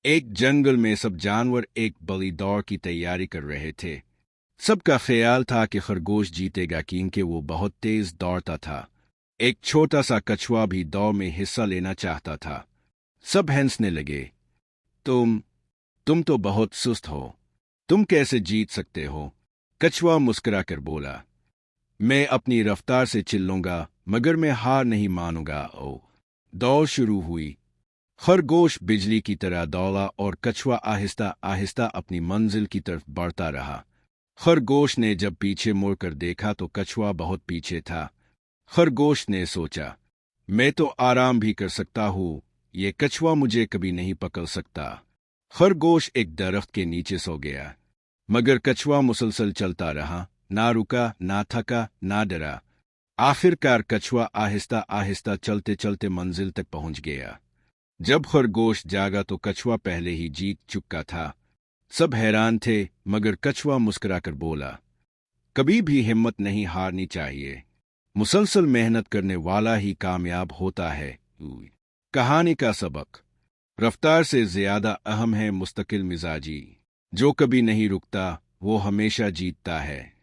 एक जंगल में सब जानवर एक बड़ी दौड़ की तैयारी कर रहे थे। सबका ख्याल था कि खरगोश जीतेगा क्योंकि वो बहुत तेज दौड़ता था। एक छोटा सा कछुआ भी दौड़ में हिस्सा लेना चाहता था। सब हंसने लगे। तुम तुम तो बहुत सुस्त हो। तुम कैसे जीत सकते हो? कछुआ मुस्कुराकर बोला। मैं अपनी रफ्तार से चिल्लूंगा, मगर मैं हार नहीं मानूंगा। ओ दौड़ शुरू हुई। खरगोश बिजली की तरह दौड़ा और कछुआ आहिस्ता आहिस्ता अपनी मंजिल की तरफ बढ़ता रहा। खरगोश ने जब पीछे मुड़कर देखा तो कछुआ बहुत पीछे था। खरगोश ने सोचा, मैं तो आराम भी कर सकता हूँ, ये कछुआ मुझे कभी नहीं पकड़ सकता। खरगोश एक दरख्त के नीचे सो गया। मगर कछुआ मुसलसल चलता रहा, ना रुका, ना थका, ना डरा। आखिरकार कछुआ आहिस्ता आहिस्ता चलते चलते मंजिल तक पहुंच गया। जब खरगोश जागा तो कछुआ पहले ही जीत चुका था। सब हैरान थे, मगर कछुआ मुस्कुराकर बोला, कभी भी हिम्मत नहीं हारनी चाहिए। मुसलसल मेहनत करने वाला ही कामयाब होता है। कहानी का सबक: रफ्तार से ज्यादा अहम है मुस्तकिल मिजाजी। जो कभी नहीं रुकता वो हमेशा जीतता है।